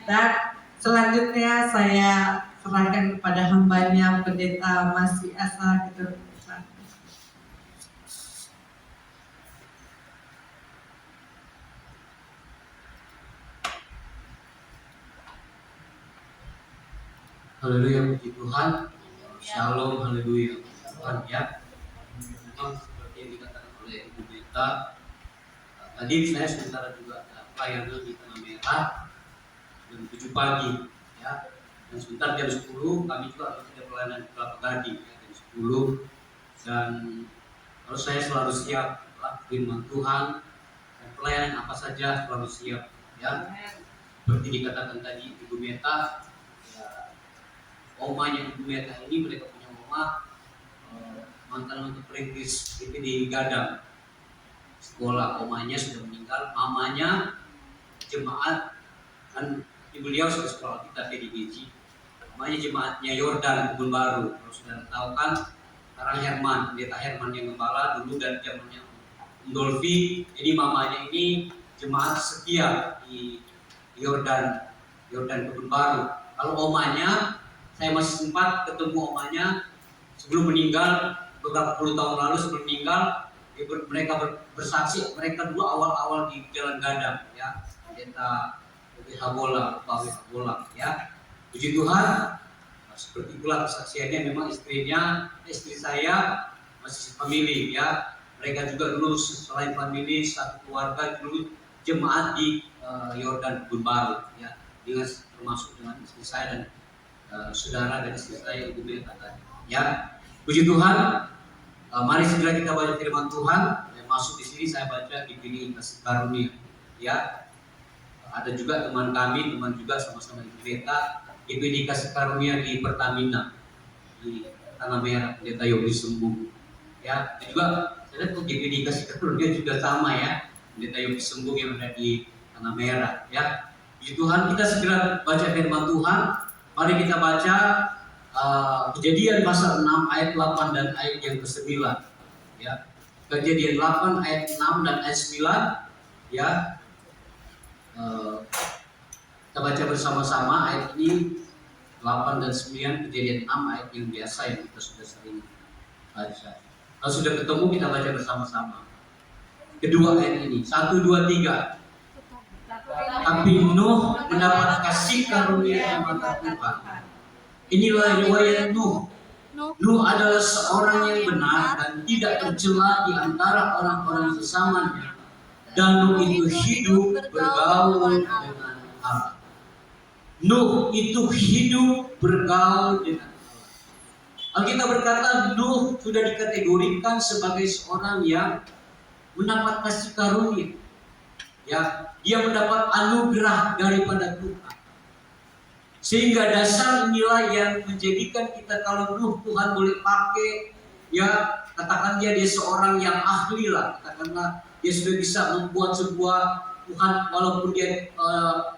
Dan selanjutnya saya serahkan kepada hambanya Pendeta Masih Asa gitu. Haleluya, puji Tuhan. Shalom, haleluya. Tuhan ya. Memang seperti yang dikatakan oleh Ibu Beta, tadi saya sementara juga ada pelayanan di Tanah Merah jam 7 pagi ya. Dan sebentar jam 10 kami juga ada pelayanan di Kelapa Gading ya, jam 10. Dan harus saya selalu siap firman Tuhan dan pelayanan apa saja selalu siap ya. Seperti dikatakan tadi Ibu Beta, omanya Ibu Meta ini, mereka punya oma mantan untuk perintis di Gadang sekolah. Omanya sudah meninggal, mamanya jemaat, kan beliau sudah sekolah kita di GJ. Namanya jemaatnya Yordan Kebun Baru. Kalau sudah tahu kan, sekarang Herman, Pendeta Herman yang gembala dulu dan zamannya Dolfi. Jadi mamanya ini jemaat setia di Yordan Kebun Baru. Kalau omanya, saya masih sempat ketemu omanya sebelum meninggal, beberapa puluh tahun lalu sebelum meninggal. Mereka bersaksi, mereka dua awal-awal di Jalan Gadang ya, Pendeta Habola, Bawi Habola ya. Puji Tuhan, seperti itulah kesaksiannya. Memang istri saya masih family ya. Mereka juga dulu selain family, satu keluarga dulu jemaat di Yordan Kebun Baru ya, dengan termasuk dengan istri saya dan saudara dan istri saya Ibu Beta tadi ya. Puji Tuhan. Mari segera kita baca firman Tuhan. Yang masuk di sini saya baca di Bimbingan Kasih Karunia ya. Ada juga teman juga sama-sama Ibu Beta di Kasih Karunia di Pertamina di Tanah Merah, Pendeta Yogi Sembung ya. Dan juga saya lihat di Kasih Karunia juga sama ya, Pendeta Yogi Sembung yang ada di Tanah Merah ya. Puji Tuhan, kita segera baca firman Tuhan. Mari kita baca Kejadian pasal 6 ayat 8 dan ayat yang ke-9 ya. Kejadian 8 ayat 6 dan ayat 9 ya. Kita baca bersama-sama ayat ini 8 dan 9, Kejadian 6 ayat yang biasa yang kita sudah sering baca. Kalau sudah ketemu kita baca bersama-sama. Kedua ayat ini 1, 2, 3. Tapi Nuh mendapat kasih karunia di mata Tuhan. Inilah riwayat Nuh. Nuh adalah seorang yang benar dan tidak tercela di antara orang-orang sesamanya. Dan Nuh itu hidup bergaul dengan Allah. Nuh itu hidup bergaul dengan Allah. Alkitab berkata Nuh sudah dikategorikan sebagai seorang yang mendapat kasih karunia. Ya, dia mendapat anugerah daripada Tuhan. Sehingga dasar inilah yang menjadikan kita, kalau Nuh Tuhan boleh pakai, ya katakan dia seorang yang ahli lah, katakanlah dia sudah bisa membuat sebuah Tuhan, walaupun dia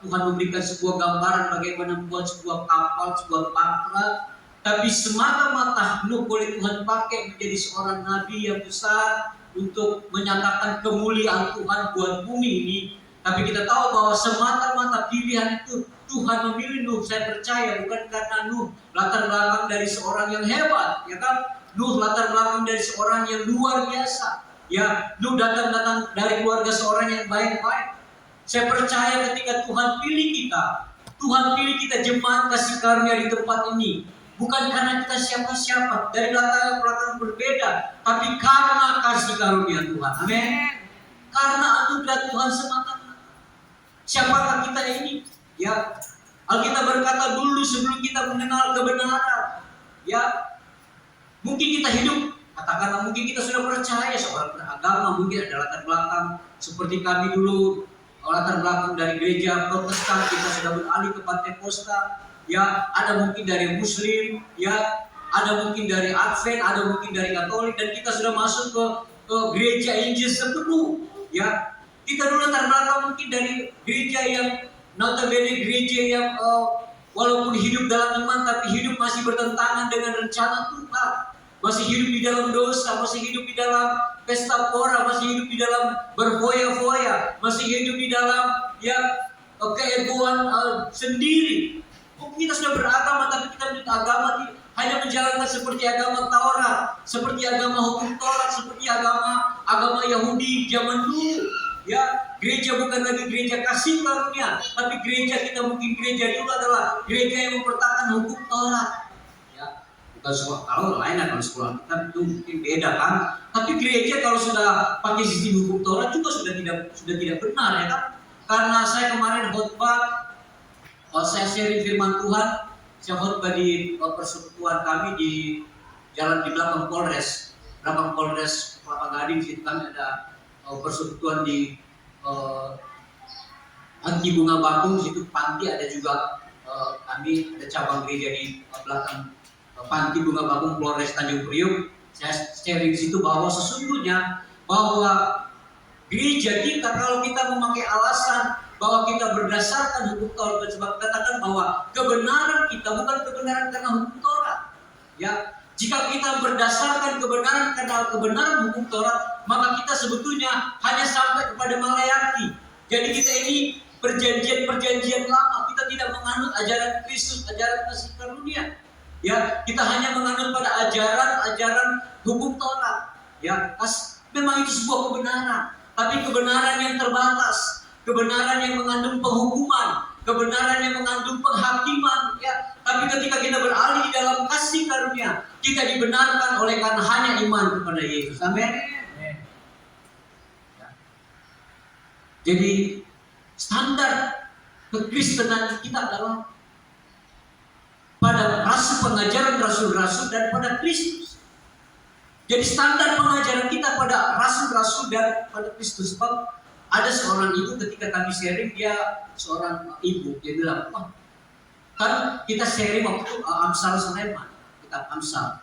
Tuhan memberikan sebuah gambaran bagaimana membuat sebuah kapal, sebuah patra, tapi semata-mata Nuh boleh Tuhan pakai menjadi seorang nabi yang besar untuk menyatakan kemuliaan Tuhan buat bumi ini. Tapi kita tahu bahwa semata-mata pilihan itu Tuhan memilih Nuh. Saya percaya bukan karena Nuh latar belakang dari seorang yang hebat, ya kan? Nuh latar belakang dari seorang yang luar biasa. Ya, Nuh datang dari keluarga seorang yang baik-baik. Saya percaya ketika Tuhan pilih kita jemaat kasih karunia di tempat ini, bukan karena kita siapa-siapa, dari latar belakang berbeda, tapi karena kasih karunia Tuhan. Amin. Karena anugerah Tuhan semata. Siapakah kita ini? Ya, Alkitab berkata dulu sebelum kita mengenal kebenaran, ya, mungkin kita hidup, katakanlah mungkin kita sudah percaya seorang beragama, mungkin ada latar belakang seperti kami dulu, latar belakang dari gereja Protestan, kita sudah beralih ke Pentakosta, ya, ada mungkin dari Muslim, ya, ada mungkin dari Advent, ada mungkin dari Katolik, dan kita sudah masuk ke gereja Injil sepenuh, ya. Kita dulu latar belakang mungkin dari gereja yang notabene gereja yang walaupun hidup dalam iman tapi hidup masih bertentangan dengan rencana Tuhan, masih hidup di dalam dosa, masih hidup di dalam pesta pora, masih hidup di dalam berfoya-foya, masih hidup di dalam ya keegoan sendiri. Kita sudah beragama, tapi kita menurut agama hanya menjalankan seperti agama Taurat, seperti agama hukum Taurat, seperti agama Yahudi zaman dulu. Ya, gereja bukan lagi gereja kasih karunia, tapi gereja kita mungkin gereja dulu adalah gereja yang mempertahankan hukum Taurat. Ya, bukan sekolah, kalau lain kalau sekolah kita itu mungkin beda kan. Tapi gereja kalau sudah pakai sistem hukum Taurat juga sudah tidak benar ya kan. Karena saya kemarin khotbah, saya sharing firman Tuhan, saya khotbah di persekutuan kami di jalan di belakang Polres Kelapa Gading. Situ kami ada persekutuan di Panti Bunga Bakung. Situ panti ada juga, kami ada cabang gereja di belakang Panti Bunga Bakung Polres Tanjung Priok. Saya sharing di situ bahwa sesungguhnya bahwa gereja kita, kalau kita memakai alasan bahwa kita berdasarkan hukum Taurat, sebab katakan bahwa kebenaran kita bukan kebenaran karena hukum Taurat. Ya, jika kita berdasarkan kebenaran karena kebenaran hukum Taurat, maka kita sebetulnya hanya sampai kepada Malayaki. Jadi kita ini perjanjian lama, kita tidak menganut ajaran Kristus, ajaran kasih karunia. Ya, kita hanya menganut pada ajaran hukum Taurat. Ya, memang itu sebuah kebenaran. Tapi kebenaran yang terbatas, kebenaran yang mengandung penghukuman, kebenaran yang mengandung penghakiman. Ya. Tapi ketika kita beralih di dalam kasih karunia, kita dibenarkan oleh karena hanya iman kepada Yesus. Amin. Ya. Jadi standar kekristenan kita adalah pada pengajaran rasul-rasul dan pada Kristus. Jadi standar pengajaran kita pada rasul-rasul dan pada Kristus. Sebab ada seorang ibu ketika kami sharing, dia seorang ibu, dia bilang, kan kita sharing waktu itu Amsal Sulaiman, kitab Amsal.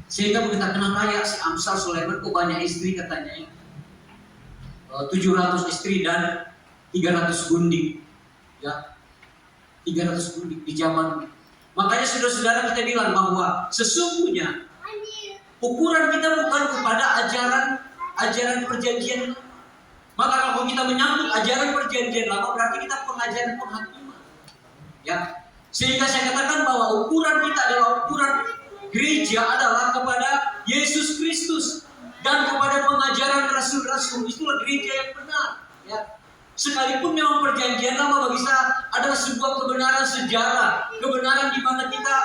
Sehingga kita kenal kayak si Amsal Sulaiman kok banyak istri katanya, 700 istri dan 300 gundik. Ya, 300 gundik di zaman. Makanya saudara-saudara kita bilang bahwa sesungguhnya ukuran kita bukan kepada ajaran perjanjian. Maka kalau kita menyambut ajaran perjanjian lama, berarti kita pengajaran penghakiman. Ya, sehingga saya katakan bahwa ukuran kita adalah ukuran gereja adalah kepada Yesus Kristus dan kepada pengajaran rasul-rasul. Itulah gereja yang benar. Ya, sekalipun memang perjanjian lama bagi saya adalah sebuah kebenaran sejarah, kebenaran di mana kita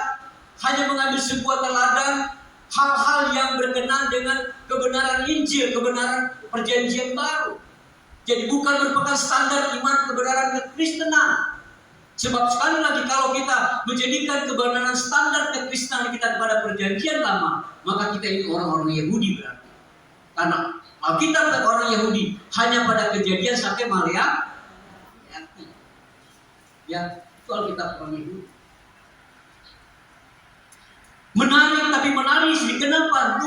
hanya mengambil sebuah teladan hal-hal yang berkenan dengan kebenaran Injil, kebenaran perjanjian baru. Jadi bukan merupakan standar iman kebenaran kekristenan. Sebab sekali lagi kalau kita menjadikan kebenaran standar kekristenan kita kepada perjanjian lama, maka kita ini orang-orang Yahudi berarti. Karena Alkitab dan orang Yahudi hanya pada Kejadian sampai Malayaki. Ya, itu Alkitab orang Yahudi. Menarik, tapi menarik sih. Kenapa?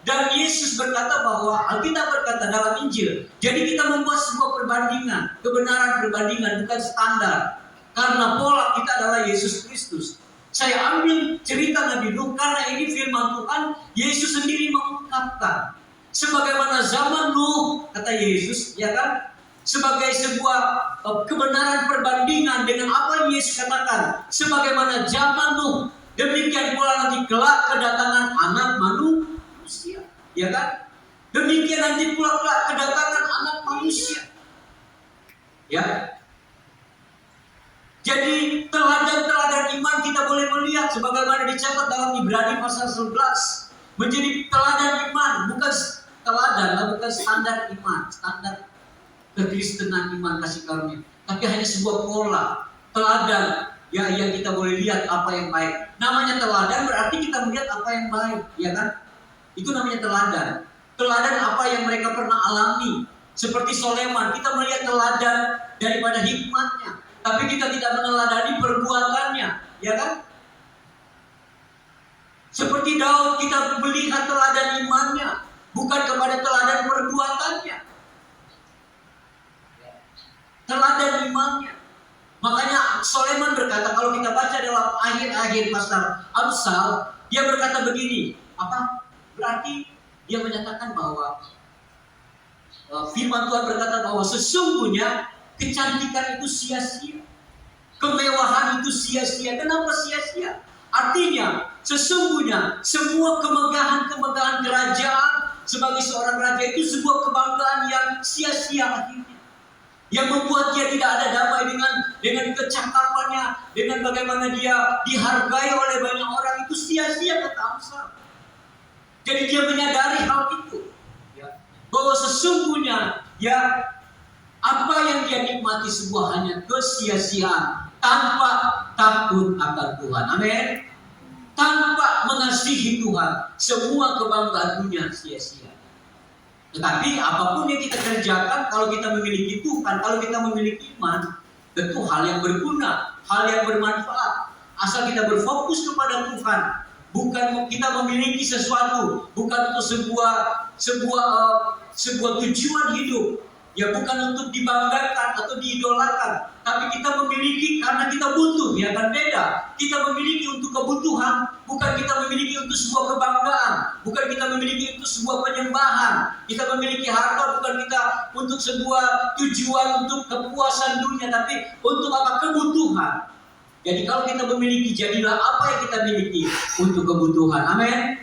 Dan Yesus berkata bahwa Alkitab berkata dalam Injil. Jadi kita membuat sebuah perbandingan, kebenaran perbandingan bukan standar. Karena pola kita adalah Yesus Kristus. Saya ambil cerita Nabi Nuh karena ini firman Tuhan. Yesus sendiri mengungkapkan sebagaimana zaman Nuh, kata Yesus, ya kan? Sebagai sebuah kebenaran perbandingan dengan apa yang Yesus katakan. Sebagaimana zaman Nuh, demikian pula nanti kelak kedatangan anak manusia, ya kan? Demikian nanti pula kelak kedatangan anak manusia. Ya. Jadi teladan-teladan iman kita boleh melihat sebagaimana dicatat dalam Ibrani pasal 11. Menjadi teladan iman, bukan teladan, bukan standar iman, standar kekristenan iman kasih karunia, tapi hanya sebuah pola teladan. Ya, yang kita boleh lihat apa yang baik. Namanya teladan berarti kita melihat apa yang baik, ya kan? Itu namanya teladan. Teladan apa yang mereka pernah alami. Seperti Sulaiman, kita melihat teladan daripada hikmatnya, tapi kita tidak meneladani perbuatannya, ya kan? Seperti Daud, kita melihat teladan imannya, bukan kepada teladan perbuatannya. Teladan imannya. Makanya Sulaiman berkata, kalau kita baca dalam akhir-akhir pasal Amsal, dia berkata begini, apa? Berarti dia menyatakan bahwa firman Tuhan berkata bahwa sesungguhnya kecantikan itu sia-sia. Kemewahan itu sia-sia. Kenapa sia-sia? Artinya, sesungguhnya semua kemegahan-kemegahan kerajaan sebagai seorang raja itu sebuah kebanggaan yang sia-sia akhirnya. Yang membuat dia tidak ada damai dengan kecakapannya, dengan bagaimana dia dihargai oleh banyak orang, itu sia-sia kata Amsal. Jadi dia menyadari hal itu, ya, bahwa sesungguhnya ya apa yang dia nikmati sebuah hanya kesia-siaan tanpa takut akan Tuhan. Amin. Tanpa mengasihi Tuhan, semua kebanggaan dunia sia-sia. Tetapi apapun yang kita kerjakan, kalau kita memiliki Tuhan, kalau kita memiliki iman, tentu hal yang berguna, hal yang bermanfaat. Asal kita berfokus kepada Tuhan, bukan kita memiliki sesuatu, bukan untuk sebuah tujuan hidup, ya bukan untuk dibanggakan atau diidolakan, tapi kita memiliki karena kita butuh, ya kan beda. Kita memiliki untuk kebutuhan, bukan kita memiliki untuk sebuah kebanggaan, bukan kita memiliki untuk sebuah penyembahan. Kita memiliki harta bukan kita untuk sebuah tujuan untuk kepuasan dunia, tapi untuk apa? Kebutuhan. Jadi kalau kita memiliki, jadilah apa yang kita miliki untuk kebutuhan. Amin.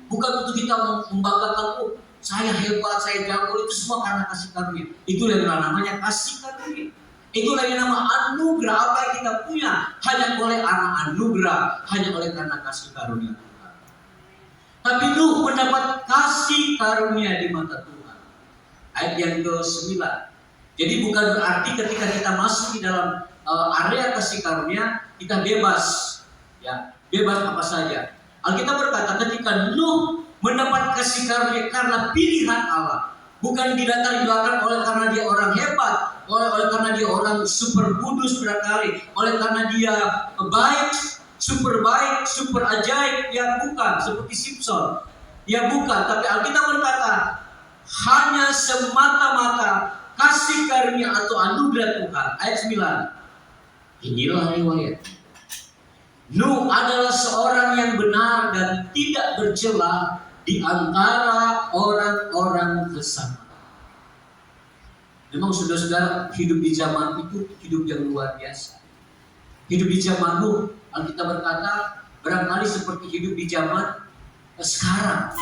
Bukan untuk kita membanggakan, oh saya hebat, saya jago, itu semua karena kasih karunia. Itulah yang namanya kasih karunia. Itulah yang nama anugerah. Apa yang kita punya hanya oleh anak anugerah, hanya oleh karena kasih karunia Tuhan. Tapi Nuh mendapat kasih karunia di mata Tuhan. Ayat yang ke-9. Jadi bukan berarti ketika kita masuk di dalam area kasih karunia kita bebas, ya bebas apa saja. Alkitab berkata ketika Nuh mendapat kasih karunia karena pilihan Allah, bukan dilatar belakang oleh karena dia orang hebat, oleh karena dia orang super kudus barangkali, oleh karena dia baik, super ajaib, ya bukan seperti Simpson, ya bukan. Tapi Alkitab berkata hanya semata-mata kasih karunia atau anugerah Tuhan. Ayat 9. Inilah riwayat. Nuh adalah seorang yang benar dan tidak bercela di antara orang-orang bersama. Memang saudara-saudara, hidup di zaman itu hidup yang luar biasa. Hidup di zaman Nuh, Alkitab berkata barangkali seperti hidup di zaman sekarang,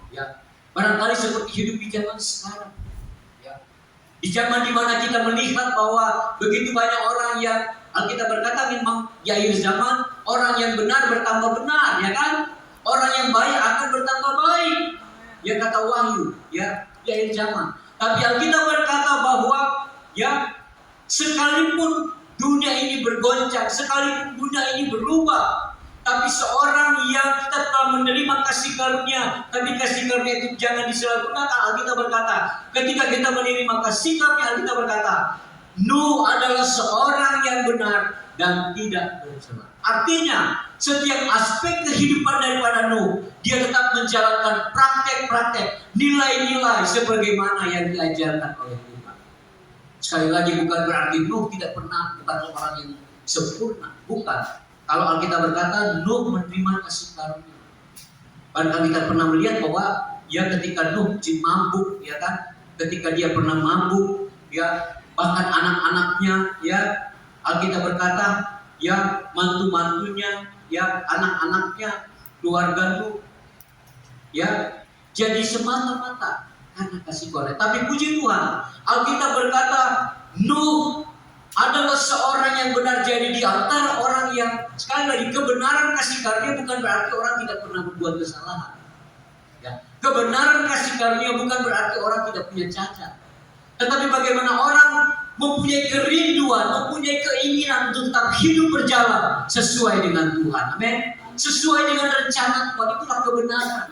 ya. Barangkali seperti hidup di zaman sekarang, ya. Di zaman dimana kita melihat bahwa begitu banyak orang yang Alkitab berkata memang di akhir zaman orang yang benar bertambah benar, ya kan? Orang yang baik akan bertambah baik, ya kata Wahyu, ya di akhir zaman. Tapi Alkitab berkata bahwa ya sekalipun dunia ini bergoncang, sekalipun dunia ini berubah, tapi seorang yang kita telah menerima kasih karunia, tapi kasih karunia itu jangan disalahgunakan. Alkitab berkata, ketika kita menerima kasih karunia, Alkitab berkata, Nuh adalah seorang yang benar dan tidak bercela. Artinya, setiap aspek kehidupan daripada Nuh, dia tetap menjalankan praktek-praktek, nilai-nilai sebagaimana yang diajarkan oleh Tuhan. Sekali lagi, bukan berarti Nuh tidak pernah bukan orang yang sempurna, bukan. Kalau Alkitab berkata Nuh menerima kasih karunia. Bahkan kita pernah melihat bahwa ya ketika Nuh mabuk, ya kan, ketika dia pernah mabuk, ya bahkan anak-anaknya, ya Alkitab berkata, ya mantu-mantunya, ya anak-anaknya, keluarga Nuh, ya jadi semata-mata karena kasih karunia. Tapi puji Tuhan, Alkitab berkata Nuh adalah seorang yang benar. Jadi di antara orang yang, sekali lagi, kebenaran kasih karunia bukan berarti orang tidak pernah berbuat kesalahan. Ya, kebenaran kasih karunia bukan berarti orang tidak punya cacat. Tetapi bagaimana orang mempunyai kerinduan, mempunyai keinginan untuk tetap hidup berjalan sesuai dengan Tuhan. Amin. Sesuai dengan rencana Tuhan, itulah kebenaran.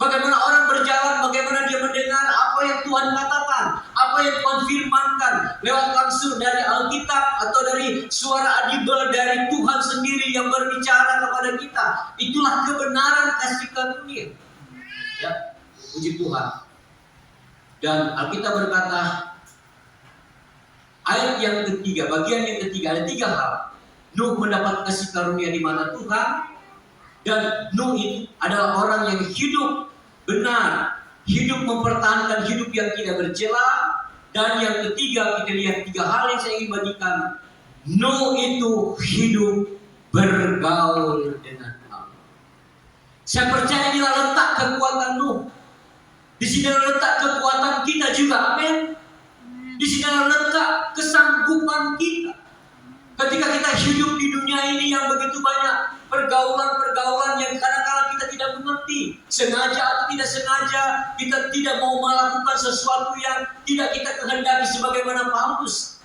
Bagaimana orang berjalan, bagaimana dia mendengar apa yang Tuhan katakan, apa yang Tuhan firmankan lewat langsung dari Alkitab atau dari suara audible dari Tuhan sendiri yang berbicara kepada kita. Itulah kebenaran kasih karunia. Ya, puji Tuhan. Dan Alkitab berkata, ayat yang ketiga, bagian yang ketiga, ada 3 hal. Nuh mendapat kasih karunia di mana Tuhan, dan Nuh itu adalah orang yang hidup benar, hidup mempertahankan hidup yang tidak bercela, Dan yang ketiga, kita lihat 3 hal yang saya ingin bagikan. Nuh itu hidup bergaul dengan Allah. Saya percaya inilah letak kekuatan Nuh. Di sini letak kekuatan kita juga, amin. Di sini letak kesanggupan kita. Ketika kita hidup di dunia ini yang begitu banyak pergaulan-pergaulan yang kadang-kadang kita tidak mengerti, sengaja atau tidak sengaja, kita tidak mau melakukan sesuatu yang tidak kita kehendaki, sebagaimana Paulus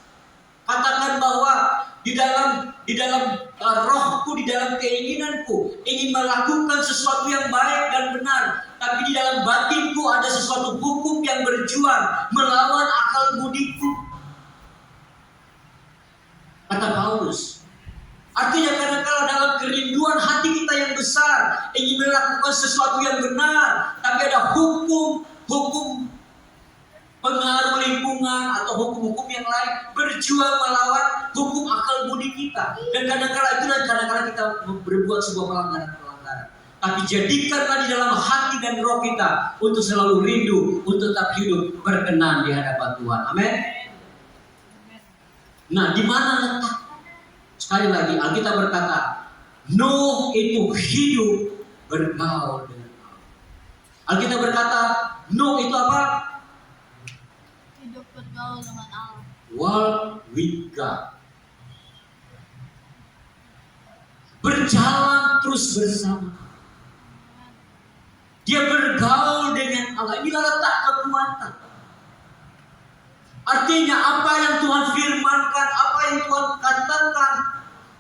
katakan bahwa di dalam rohku, di dalam keinginanku ingin melakukan sesuatu yang baik dan benar, tapi di dalam batinku ada sesuatu hukum yang berjuang melawan akal budiku, kata Paulus. Artinya kadang-kadang dalam kerinduan hati kita yang besar ingin melakukan sesuatu yang benar, tapi ada hukum pengaruh lingkungan atau hukum-hukum yang lain berjuang melawan hukum akal budi kita. Dan kadang-kadang kita berbuat sebuah pelanggaran. Tapi jadikanlah di dalam hati dan roh kita untuk selalu rindu, untuk tetap hidup berkenan di hadapan Tuhan. Amin. Nah, di mana letak? Sekali lagi Alkitab berkata, Nuh itu hidup bergaul dengan Allah. Alkitab berkata, Nuh itu apa? Hidup bergaul dengan Allah. Walk with God. Berjalan terus bersama. Dia bergaul dengan Allah. Inilah letak kekuatan. Artinya apa yang Tuhan firmankan, apa yang Tuhan katakan,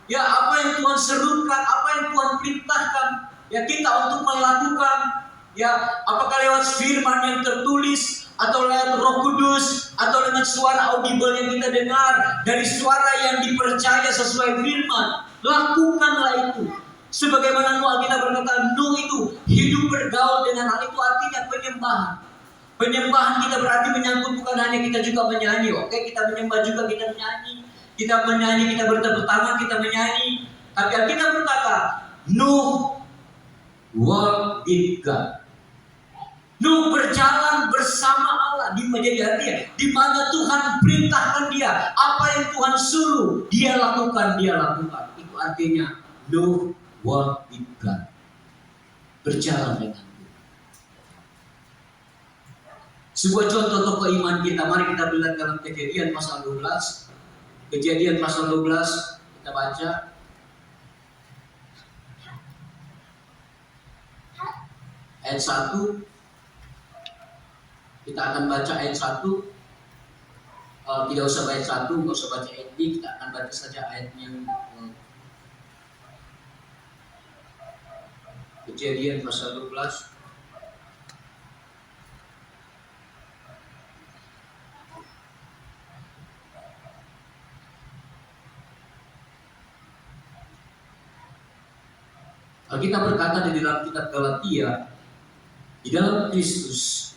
ya apa yang Tuhan serukan, apa yang Tuhan perintahkan, ya kita untuk melakukan, ya apakah lewat firman yang tertulis, atau lewat Roh Kudus, atau dengan suara audible yang kita dengar, dari suara yang dipercaya sesuai firman, lakukanlah itu. Sebagaimana Alkitab berkata, Nuh itu hidup bergaul dengan hal itu, artinya penyembahan. Penyembahan kita berarti menyangkut bukan hanya kita juga menyanyi, oke? Kita menyembah juga, kita menyanyi, kita bertepuk tangan, kita menyanyi. Tapi Alkitab berkata, Nuh walk with God. Nuh berjalan bersama Allah. Menjadi artinya, di mana Tuhan perintahkan dia, apa yang Tuhan suruh, dia lakukan. Itu artinya Nuh walk with God. Berjalan dengan sebuah contoh tokoh iman kita. Mari kita lihat dalam Kejadian pasal 12. Kejadian pasal 12 kita baca ayat 1. Kita akan baca ayat 1. Tidak usah baca 1, tidak usah baca ayat ini. Kita akan baca saja ayat yang Kejadian pasal 12. Kita berkata di dalam kitab Galatia, di dalam Kristus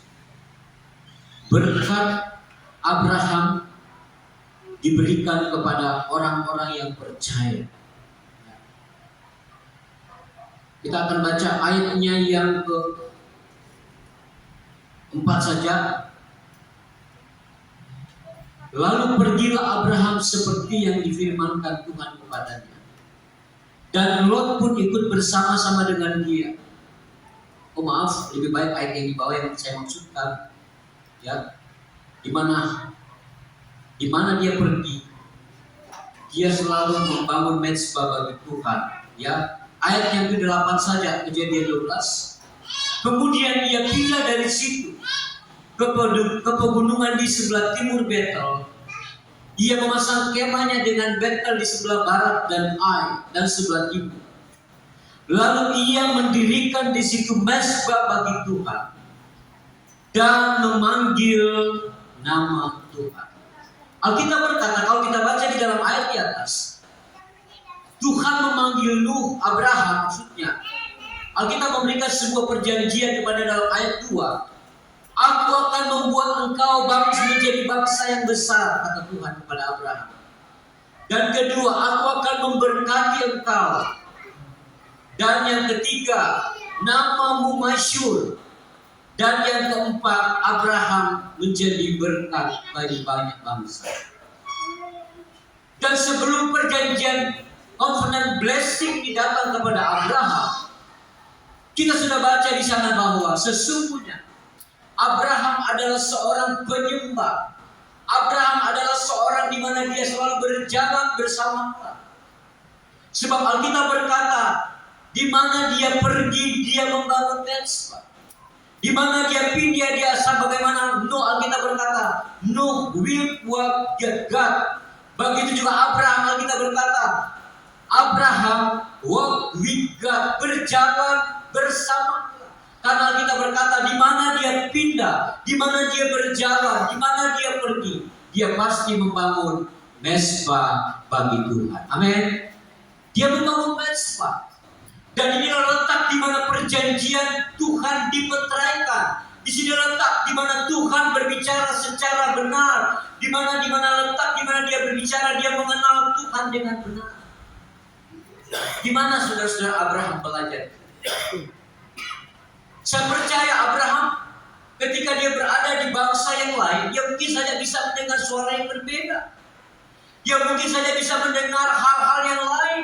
berkat Abraham diberikan kepada orang-orang yang percaya. Kita akan baca ayatnya yang ke-4 saja. Lalu pergilah Abraham seperti yang difirmankan Tuhan kepadanya, dan Lot pun ikut bersama-sama dengan dia. Oh maaf, lebih baik ayat yang di bawah yang saya maksudkan. Ya, di mana dia pergi, dia selalu membangun mezbah bagi Tuhan. Ya, ayat yang ke-8 saja, Kejadian 12. Kemudian dia pindah dari situ ke pegunungan di sebelah timur Betel. Ia memasang kemahnya dengan Betel di sebelah barat dan Ai dan sebelah timur. Lalu ia mendirikan di situ mezbah bagi Tuhan dan memanggil nama Tuhan. Alkitab berkata, kalau kita baca di dalam ayat di atas, Tuhan memanggil Nuh, Abraham maksudnya. Alkitab memberikan sebuah perjanjian kepada dalam ayat 2. Aku akan membuat engkau menjadi bangsa yang besar, kata Tuhan kepada Abraham. Dan kedua, aku akan memberkati engkau. Dan yang ketiga, namamu masyhur. Dan yang keempat, Abraham menjadi berkat bagi banyak bangsa. Dan sebelum perjanjian covenant blessing datang kepada Abraham, kita sudah baca di sana bahwa sesungguhnya Abraham adalah seorang penyembah. Abraham adalah seorang di mana dia selalu berjalan bersama Allah. Sebab Alkitab berkata, di mana dia pergi, dia membangun mezbah. Di mana dia pindah, dia sebagaimana Nuh, Alkitab berkata, Nuh will walk with God. Begitu juga Abraham, Alkitab berkata, Abraham walk with God, berjalan bersama Allah. Karena kita berkata, di mana dia pindah, di mana dia berjalan, di mana dia pergi, dia pasti membangun mezbah bagi Tuhan. Amin. Dia membangun mezbah. Dan inilah letak di mana perjanjian Tuhan dimeteraikan. Di sini letak di mana Tuhan berbicara secara benar. Di mana letak di mana dia berbicara, dia mengenal Tuhan dengan benar. Di mana saudara-saudara Abraham belajar? Saya percaya Abraham ketika dia berada di bangsa yang lain, dia mungkin saja bisa mendengar suara yang berbeda. Dia mungkin saja bisa mendengar hal-hal yang lain.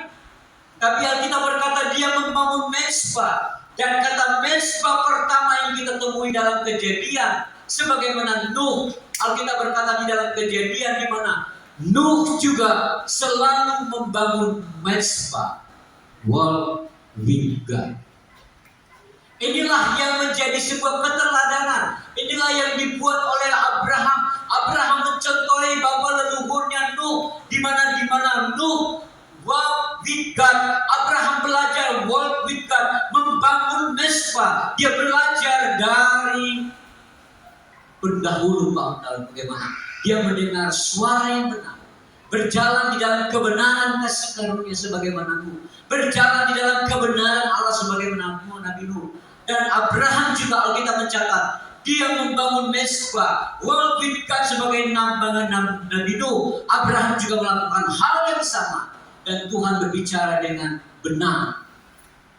Tapi Alkitab berkata dia membangun mezbah. Dan kata mezbah pertama yang kita temui dalam Kejadian, sebagaimana Nuh, Alkitab berkata di dalam Kejadian di mana Nuh juga selalu membangun mezbah. Walk with God. Inilah yang menjadi sebuah keteladanan. Inilah yang dibuat oleh Abraham. Abraham mencontohi bapa leluhurnya Nuh, di mana Nuh walk with God. Abraham belajar walk with God, membangun mezbah. Dia belajar dari pendahulu bangsa bagaimana dia mendengar suara yang benar, berjalan di dalam kebenaran kasih karunia sebagaimana Nuh, berjalan di dalam kebenaran Allah sebagaimana Nabi Nuh. Dan Abraham juga Alkitab mencatat dia membangun mezbah, walk with God sebagai nambangan Nabi Nuh. Abraham juga melakukan hal yang sama. Dan Tuhan berbicara dengan benar.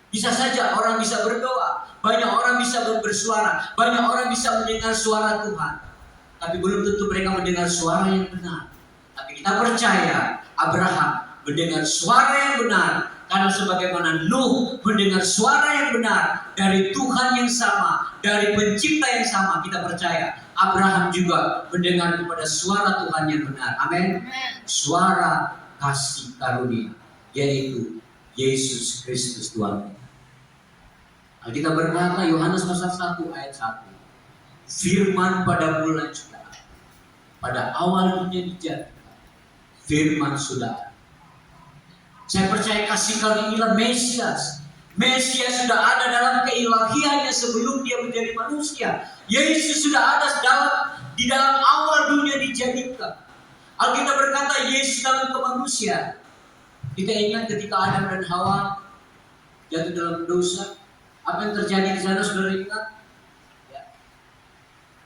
Bisa saja orang bisa berdoa, banyak orang bisa bersuara, banyak orang bisa mendengar suara Tuhan. Tapi belum tentu mereka mendengar suara yang benar. Tapi kita percaya Abraham mendengar suara yang benar. Karena sebagaimana Nuh mendengar suara yang benar dari Tuhan yang sama, dari pencipta yang sama, kita percaya Abraham juga mendengar kepada suara Tuhan yang benar. Amin. Suara kasih karunia, yaitu Yesus Kristus Tuhan kita. Alkitab berkata Yohanes pasal 1 ayat 1, firman pada mula sudah ada. Pada awal dunia dijadikan, firman sudah ada. Saya percaya kasih karunia inilah Mesias. Mesias sudah ada dalam keilahiannya sebelum dia menjadi manusia. Yesus sudah ada di dalam awal dunia dijadikan. Alkitab berkata Yesus dalam kemanusiaan. Kita ingat ketika Adam dan Hawa jatuh dalam dosa, apa yang terjadi di sana, saudara ingat? Ya.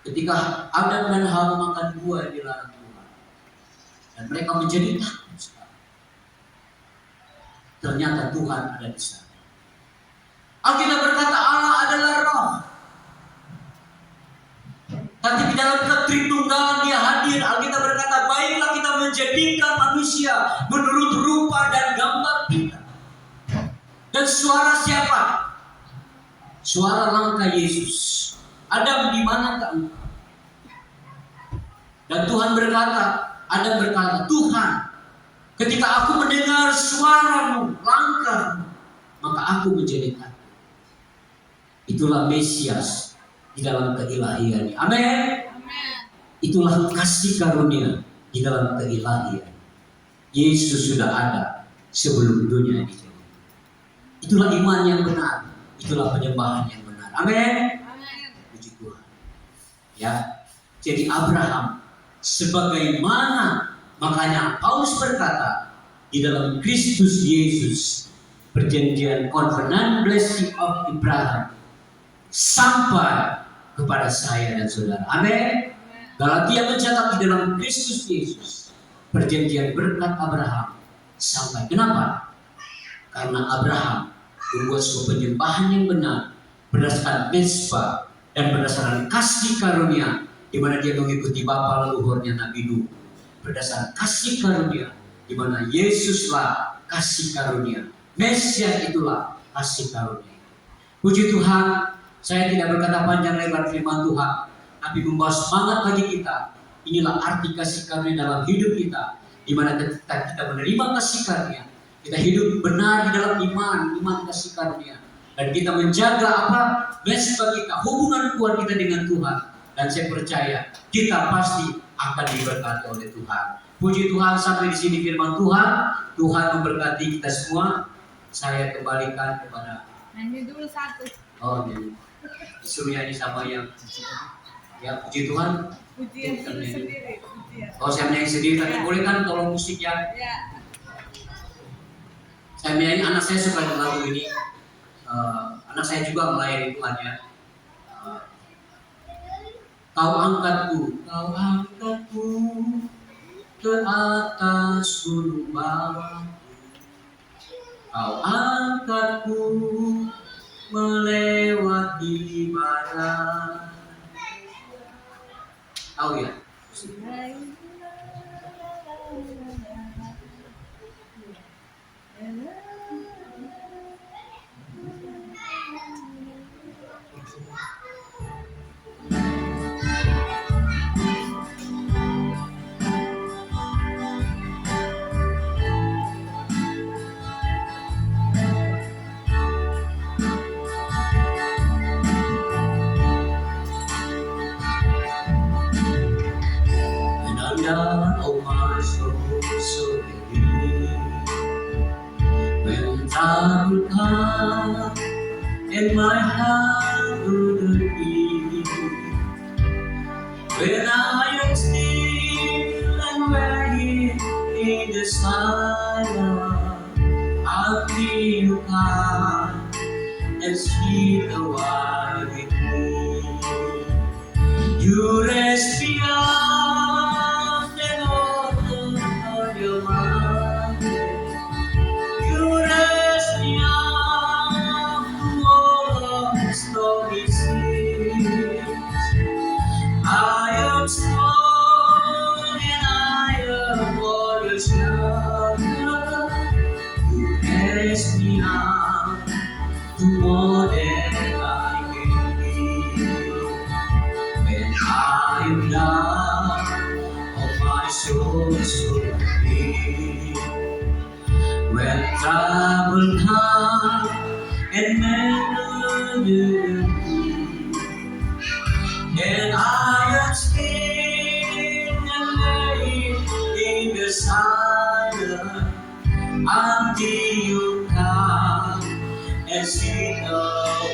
Ketika Adam dan Hawa memakan buah yang dilarang Tuhan, dan mereka menjadi takut sekali. Ternyata Tuhan ada di sana. Alkitab berkata Allah adalah roh. Tapi di dalam ketritunggalan dia hadir. Alkitab berkata baiklah kita menjadikan manusia menurut rupa dan gambar kita. Dan suara siapa? Suara langkah Yesus. Adam, di manakah engkau? Dan Tuhan berkata, Adam berkata, Tuhan, ketika aku mendengar suaramu, langkahmu, maka aku menjadi takut. Itulah Mesias di dalam keilahiannya. Amin. Itulah kasih karunia di dalam keilahian. Yesus sudah ada sebelum dunia ini. Itulah iman yang benar. Itulah penyembahan yang benar. Amin. Puji Tuhan. Ya. Jadi Abraham sebagaimana makanya Paulus berkata di dalam Kristus Yesus perjanjian covenant blessing of Abraham sampai kepada saya dan saudara. Amin. Galatia mencatat di dalam Kristus Yesus perjanjian berkat Abraham sampai. Kenapa? Karena Abraham membuat sebuah penyembahan yang benar berdasarkan mezbah dan berdasarkan kasih karunia di mana dia mengikuti bapa leluhurnya Nabi Nuh. Berdasarkan kasih karunia di mana Yesuslah kasih karunia. Mesias itulah kasih karunia. Puji Tuhan, saya tidak berkata panjang lebar firman Tuhan, tapi membawa semangat bagi kita. Inilah arti kasih karunia dalam hidup kita, di mana kita menerima kasih karunia, kita hidup benar di dalam iman kasih karunia, dan kita menjaga apa? Mesbah kita, hubungan kuat kita dengan Tuhan. Dan saya percaya kita pasti akan diberkati oleh Tuhan. Puji Tuhan, sampai di sini firman Tuhan. Tuhan memberkati kita semua. Saya kembalikan kepada Nyanyi dulu satu. oh ini disuruh nyanyi sama yang ya, puji Tuhan. Pujian dulu sendiri. Pujian. Oh, saya menyanyi sendiri, tapi boleh kan tolong musik ya? Ya. Saya menyanyi, anak saya suka dengan lagu ini. Anak saya juga melayani Tuhan ya. Kau angkatku ke atas gunung bawah. Kau angkatku melewati badai. Tahu ya? Oh my soul, so heavy. When trouble comes and my heart wouldn't beat. When I am still and waiting in the silence, until you come and speak the word with me. You rest me up. More than I can be. When I am down, oh my soul so weak. When trouble comes and melody, and I am still and laying in the silence until you come and sit a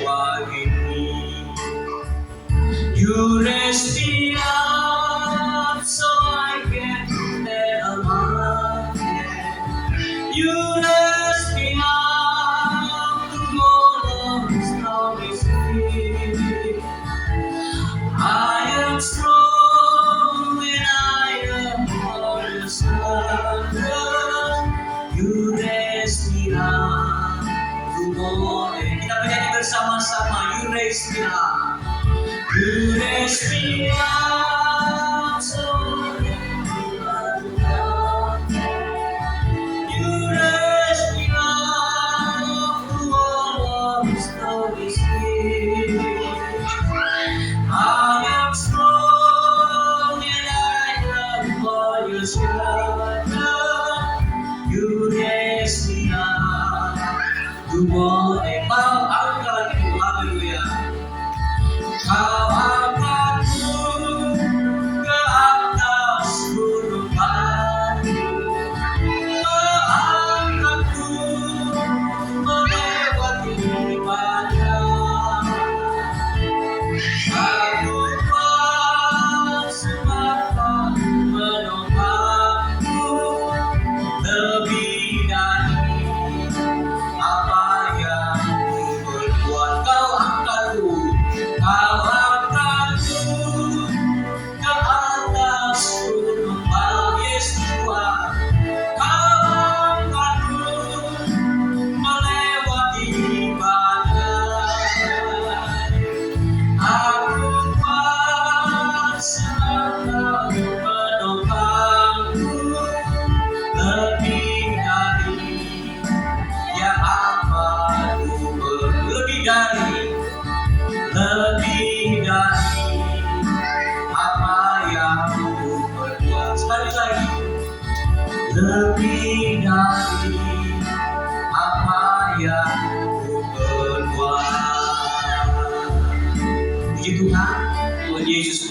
while with me. You raise me up so I can tell my hand. You raise me up to go on stormy sea. I am strong and I am all stronger. You raise me up. Kita bernyanyi bersama-sama. You raise me up. You raise me up so you raise me up to all of the stories. I am strong and I am all your shelter. You raise me up. Boleh kau angkat itu, haleluya. Kau angkatku ke atas gunung batu. Kau angkatku melewati badai. Aku semata menopangku lebih dari apa yang lebih dari apa yang ku perbuat. Puji Tuhan, Tuhan Yesus